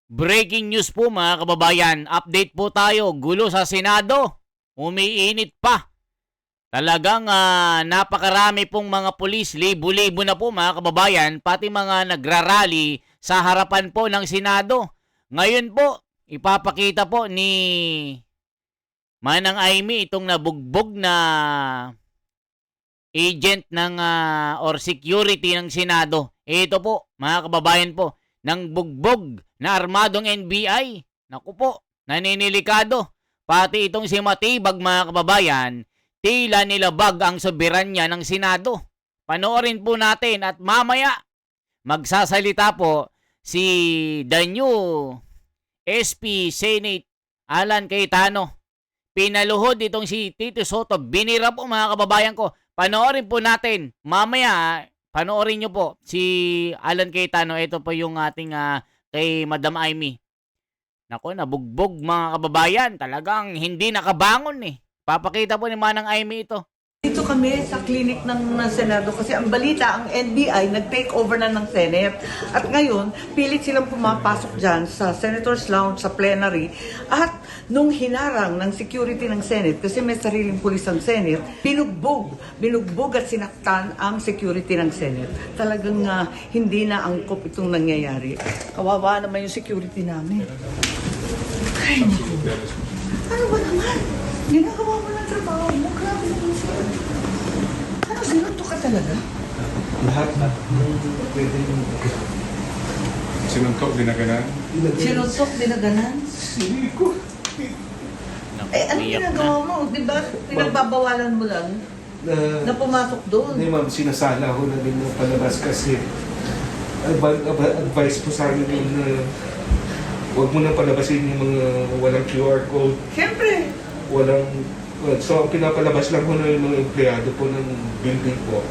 Breaking news po mga kababayan, update po tayo, gulo sa Senado, umiinit pa. Talagang napakarami pong mga pulis, libo-libo na po mga kababayan, pati mga nagrarally sa harapan po ng Senado. Ngayon po, ipapakita po ni Manang Amy itong nabugbog na agent ng or security ng Senado. Ito po mga kababayan po, ng bugbog na armadong NBI. Naku po, naninilikado. Pati itong si Matibag mga kababayan, tila nilabag ang soberanya ng Senado. Panoorin po natin at mamaya magsasalita po si the new SP Senate Alan Cayetano. Pinaluhod itong si Tito Soto. Binira po mga kababayan ko. Panoorin po natin. Mamaya, panoorin nyo po si Alan Cayetano. Ito po yung ating kay Madam Amy. Nako, nabugbog mga kababayan. Talagang hindi nakabangon eh. Papakita po ni Manang Amy ito. Dito kami sa clinic ng Senado kasi ang balita, ang NBI nag-take over na ng Senate. At ngayon, pilit silang pumapasok dyan sa Senator's Lounge, sa plenary. At nung hinarang ng security ng Senate, kasi may sariling pulis ang Senate, binugbog at sinaktan ang security ng Senate. Talagang hindi na angkop itong nangyayari. Kawawa naman yung security namin. Ay, naku. Ano ba naman? Ginagawa mo ng trabaho mo. Grabe naman siya. Ano, sinuto ka talaga? Lahat na. Pwede yung... Sinuntok, dinaganan? Sinutok, dinaganan? Hindi ko. Ano ginagawa mo? Di ba pinagbabawalan mo lang na pumasok doon? Hindi ma'am, sinasala ko na din ng palabas kasi advice po sa amin yung huwag mo na palabasin yung mga walang QR code. Siyempre. So, ang pinapalabas lang ko na yung mga empleyado po ng building po.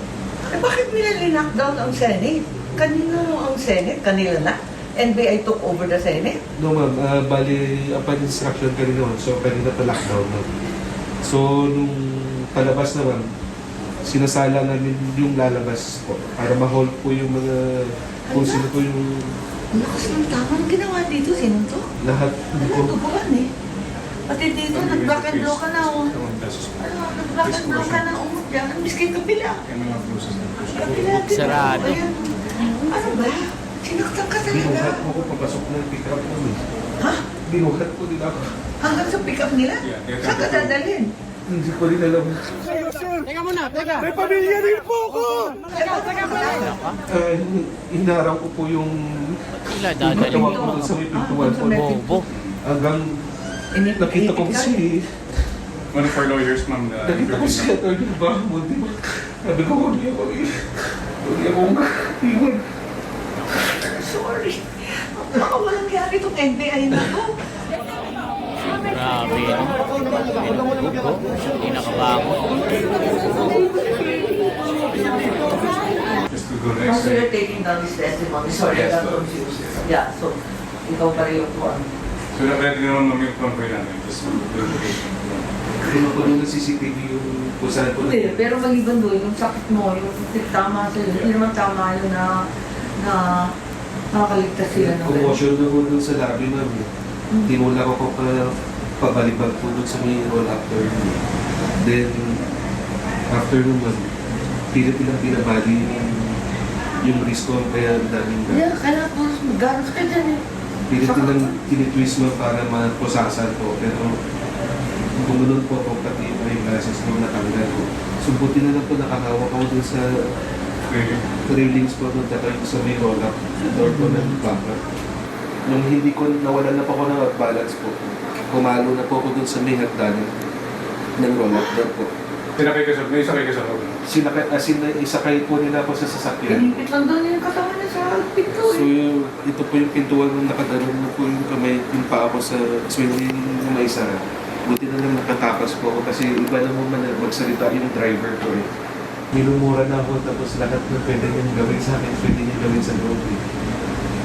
Bakit nila linakdown ang Senate? Kanino ang Senate? Kanila na? NBI took over the Senate? No ma'am, bali, upon instruction ka rin naman, so kanina pa lockdown na. So, nung palabas naman, sinasala namin yung lalabas po para ma-hold po yung mga kung sino po yung... Ang lakas ng tama. Ang ginawa dito, sino to? Lahat po. Duguan eh. Pati dito, nag-black and blue ka na oh. Nag-black and blue ka na oh. Diyan, miski kapila. Kapila din. Sarado. Ayan. Ano ba? Sinaktan ka Binuhat talaga. mo ko papasok ng pick-up namin. Ha? Binuhat ko din ako. Hanggang sa pick-up nila? Saan ka dadalhin? Hindi ko rin alam. Teka muna, teka. May pamilya rin po ako! Teka muna. Inarang ko po yung... Sila dadalhin Tawag yung ko mga sa may pintuan po. bobo. Hanggang nakita ko si... One of our lawyers, ma'am, Nakita ko si Atty. Bahmod. Sabi ko, huwag niya ako huwag niya akong iwan. Sorry. Baka walang yari itong NBI na to. Grabe, no? Binugbog, hindi nakabangon. just to go So next. you're taking down this testimony. Sorry, I Yes, got ma'am. confused. Yeah, so ikaw pa rin yung tuwan. So, na-ready naman ma'am yung convoy namin. Just verification. Kung ako nung CCTV yung kung saan po Hindi, pero maliban doon, yung sakit mo, yung tama sa'yo, hindi naman tama yun na nakakaligtas sila ng Commotion na ko dun sa lobby ma'am. Tinula ko pa pabalibag po dun sa may roll after. Then, after nun ma'am, pilit nilang binabali yung risk ko kaya daming Yeah, kailangan po mag-ganos ka dyan eh. pilit nilang tinitwist mo para maprosasan po. Pero, gumanon po ako pati yung glasses nung natanggal ko. So, buti na lang po nakahawak ako dun sa railings po doon tatay sa may roll-up. Door ko na backup. Nung hindi ko, nawalan na po ako ng balance po. Pumalo na po ako doon sa may hagdanan ng roll-up door po. Sinakay ka sa, may sakay ka sa loob. Isakay po nila ako sa sasakyan. Pinipit lang doon yung katawan niya sa pinto So, eh. ito po yung pintuan nung nakadanon na po yung kamay, yung paa ko sa swing yung may isa. Buti na lang nakatakas po ako kasi iba na mo man magsalita yung driver ko eh. Minumura na ako tapos lahat na pwede niyang gawin sa akin, pwede niyang gawin sa loob eh.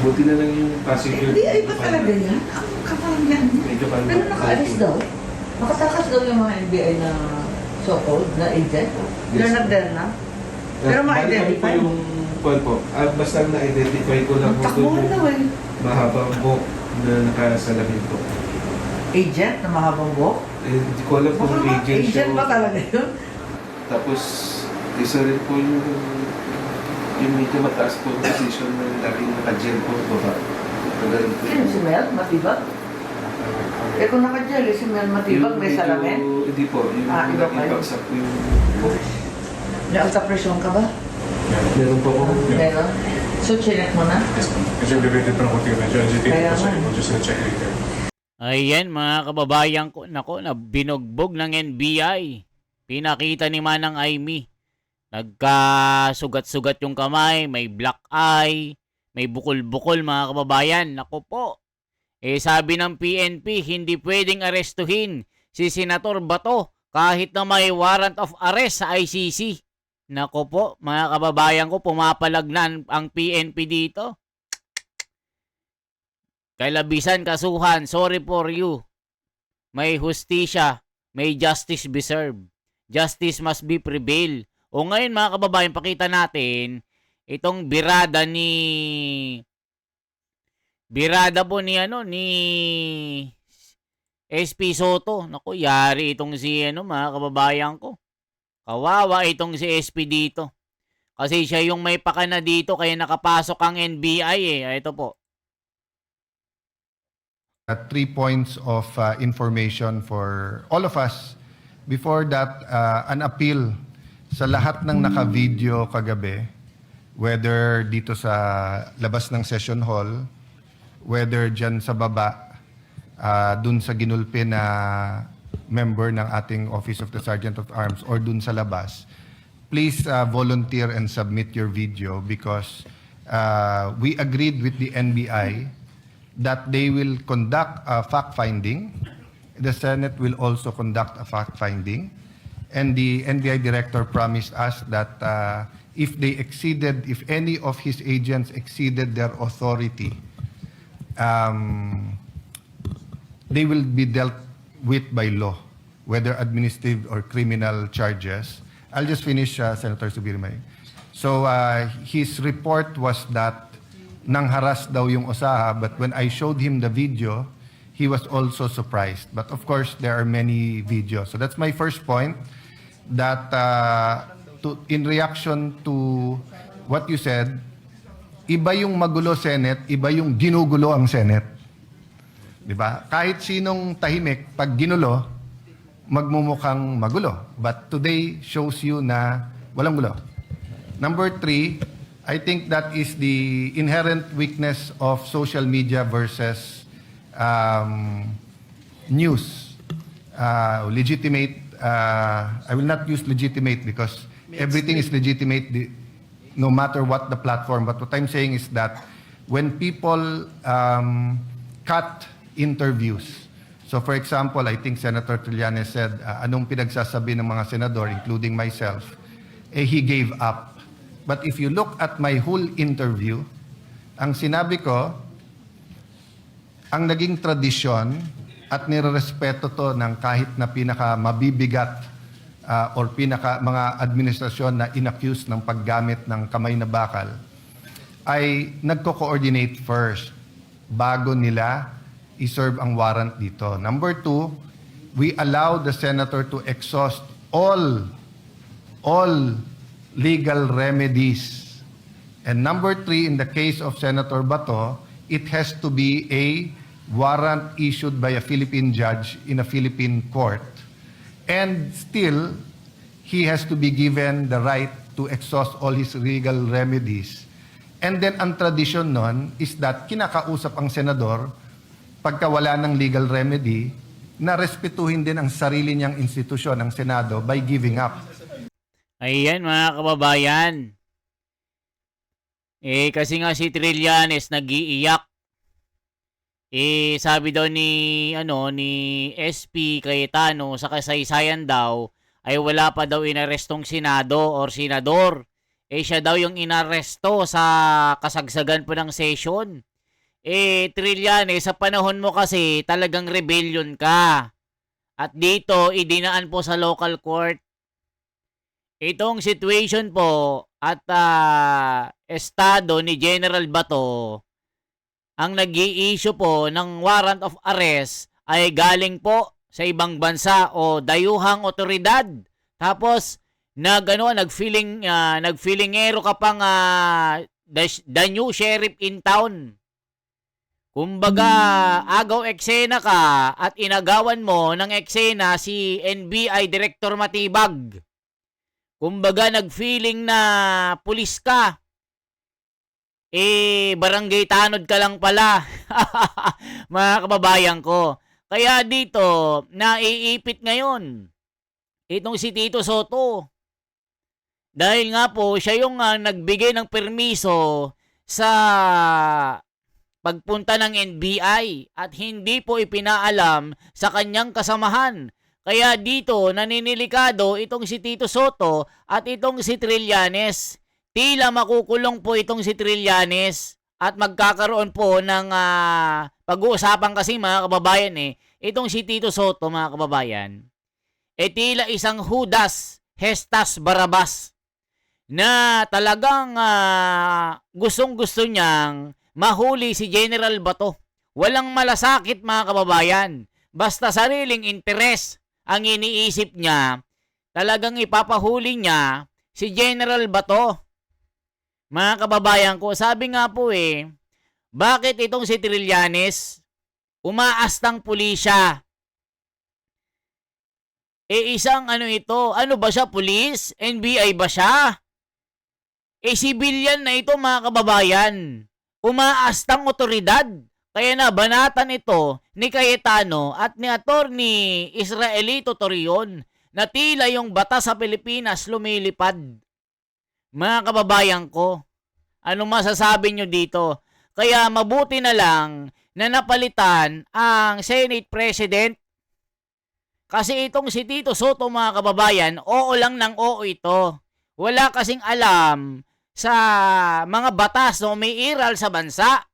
Buti na lang yung passenger. Hindi, ay ba talaga yan? Ang kapalang yan. Medyo parang... Pero nakaalis daw. Nakatakas daw yung mga NBI na so-called na agent. They're not there na. Pero ma-identify. Bali po yung, basta na-identify ko lang po Takbo doon daw eh. mahabang buhok. na nakasalamin po. Agent na mahabang buhok? Hindi ko alam kung agent siya. Agent ba talaga yun? Tapos, isa rin po yung medyo mataas po yung position na laging naka-gel po baba. Magaling po. Sino si Mel? Matibag? Eh kung naka-gel, si Mel Matibag may salamin? Hindi po. Yung Iba pa yun. ibagsak po yung... May alta pressure ka ba? Meron po ako. Meron? So, chinek mo na? Yes, ma'am. Medyo elevated pa ng konti. Medyo agitated Kaya po siya. nga. We'll just check later. Ayan mga kababayan ko, nako, na binugbog ng NBI. Pinakita ni Manang Aimee. Nagkasugat-sugat yung kamay, may black eye, may bukol-bukol mga kababayan. Nako po. Sabi ng PNP, hindi pwedeng arestuhin si Senator Bato kahit na may warrant of arrest sa ICC. Nako po, mga kababayan ko, pumapalag na ang PNP dito. Kailabisan, kasuhan, sorry for you. May hustisya, may justice be served. Justice must be prevail. O ngayon mga kababayan, pakita natin itong birada po ni SP Soto. Naku, yari itong si mga kababayan ko. Kawawa itong si SP dito. Kasi siya yung may pakana dito kaya nakapasok ang NBI . Ito po. 3 points of information for all of us. Before that, an appeal sa lahat ng naka-video kagabi, whether dito sa labas ng session hall, whether dyan sa baba, dun sa ginulpi na member ng ating Office of the Sergeant of Arms, or dun sa labas, please volunteer and submit your video because we agreed with the NBI that they will conduct a fact-finding. The Senate will also conduct a fact-finding. And the NBI director promised us that if any of his agents exceeded their authority, they will be dealt with by law, whether administrative or criminal charges. I'll just finish, Senator Subirmay. So his report was that nang haras daw yung Osaha, but when I showed him the video, he was also surprised. But of course, there are many videos. So that's my first point, that in reaction to what you said, iba yung magulo Senate, iba yung ginugulo ang Senate. Diba? Kahit sinong tahimik, pag ginulo, magmumukhang magulo. But today shows you na walang gulo. Number 3, I think that is the inherent weakness of social media versus news. Legitimate, I will not use legitimate because everything is legitimate no matter what the platform. But what I'm saying is that when people cut interviews, so for example, I think Senator Trillanes said, anong pinagsasabi ng mga senador, including myself, he gave up. But if you look at my whole interview, ang sinabi ko, ang naging tradisyon at nirerespeto to ng kahit na pinaka mabibigat or pinaka mga administrasyon na inaccused ng paggamit ng kamay na bakal, ay nagko-coordinate first bago nila i-serve ang warrant dito. Number 2, we allow the senator to exhaust all legal remedies. And number 3, in the case of Senator Bato, it has to be a warrant issued by a Philippine judge in a Philippine court. And still, he has to be given the right to exhaust all his legal remedies. And then, ang tradisyon nun is that kinakausap ang senador pagka wala ng legal remedy na respetuhin din ang sarili niyang institusyon, ang Senado, by giving up. Ayan mga kababayan. Kasi nga si Trillanes nag-iiyak. Sabi daw ni SP Cayetano sa kasaysayan daw ay wala pa daw inarestong senado or senador. Siya daw yung inaresto sa kasagsagan po ng session. Trillanes, sa panahon mo kasi talagang rebellion ka. At dito, idinaan po sa local court. Itong situation po at estado ni General Bato, ang nag-i-issue po ng warrant of arrest ay galing po sa ibang bansa o dayuhang otoridad. Tapos nagfilingero ka pang the new sheriff in town. Kumbaga, agaw eksena ka at inagawan mo ng eksena si NBI Director Matibag. Kumbaga, nagfeeling na pulis ka. Barangay tanod ka lang pala. Mga kababayan ko. Kaya dito, naiipit ngayon itong si Tito Soto. Dahil nga po, siya yung nagbigay ng permiso sa pagpunta ng NBI at hindi po ipinaalam sa kanyang kasamahan. Kaya dito, naninilikado itong si Tito Soto at itong si Trillanes. Tila makukulong po itong si Trillanes at magkakaroon po ng pag-uusapan kasi mga kababayan itong si Tito Soto mga kababayan. Tila isang Judas, Hestas Barabas na talagang gustong-gusto niyang mahuli si General Bato. Walang malasakit mga kababayan. Basta sariling interes ang iniisip niya. Talagang ipapahuli niya si General Bato. Mga kababayan ko, sabi nga po bakit itong si Trillanes umaastang pulisya? Isang ito, ano ba siya, pulis? NBI ba siya? Civilian na ito mga kababayan. Umaastang otoridad. Kaya na banatan ito ni Cayetano at ni Attorney Israelito Torion na tila yung batas sa Pilipinas lumilipad. Mga kababayan ko, anong masasabi nyo dito? Kaya mabuti na lang na napalitan ang Senate President. Kasi itong si Tito Soto mga kababayan, oo lang ng oo ito. Wala kasing alam sa mga batas na umiiral sa bansa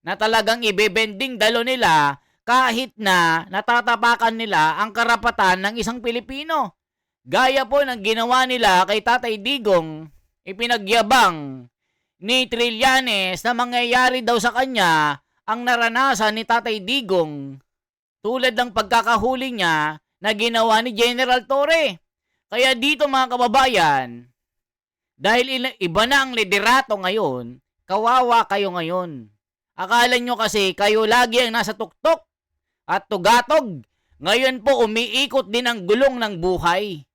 na talagang ibebending dalo nila kahit na natatapakan nila ang karapatan ng isang Pilipino. Gaya po ng ginawa nila kay Tatay Digong, ipinagyabang ni Trillanes na mangyayari daw sa kanya ang naranasan ni Tatay Digong tulad ng pagkakahuli niya na ginawa ni General Torre. Kaya dito mga kababayan, dahil iba na ang liderato ngayon, kawawa kayo ngayon. Akala nyo kasi kayo lagi ang nasa tuktok at tugatog. Ngayon po umiikot din ang gulong ng buhay.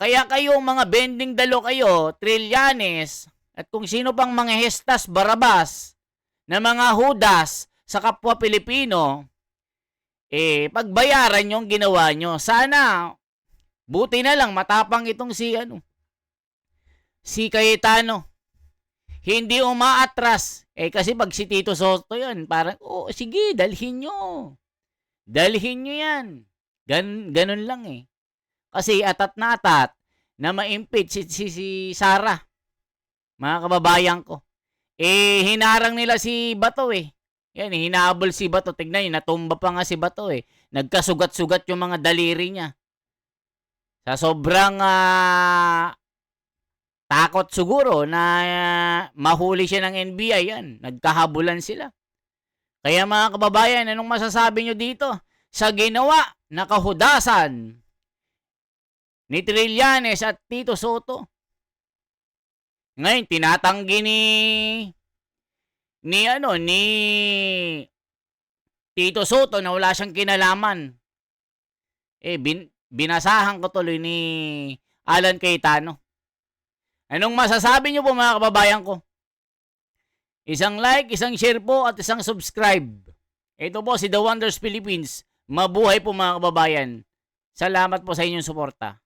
Kaya kayo mga bending dalo kayo, Trillanes, at kung sino pang mga Hestas Barabas na mga Judas sa kapwa Pilipino, pagbayaran yung ginawa nyo. Sana, buti na lang matapang itong si Cayetano. Hindi umaatras. Kasi pag si Tito Soto yan, parang, sige, dalhin nyo. Dalhin nyo yan. Ganun lang Kasi atat na ma-impeach si Sara. Mga kababayan ko. Hinarang nila si Bato Yan, hinahabol si Bato. Tignan nyo, natumba pa nga si Bato Nagkasugat-sugat yung mga daliri niya. Sa sobrang takot siguro na mahuli siya ng NBI yan. Nagkahabulan sila. Kaya mga kababayan, anong masasabi nyo dito? Sa ginawa na kahudasan ni Trillanes at Tito Soto. Ngayon, tinatanggi ni Tito Soto na wala siyang kinalaman. Binasahan ko tuloy ni Alan Cayetano. Anong masasabi niyo po mga kababayan ko? Isang like, isang share po at isang subscribe. Ito po si The Wonders Philippines. Mabuhay po mga kababayan. Salamat po sa inyong suporta.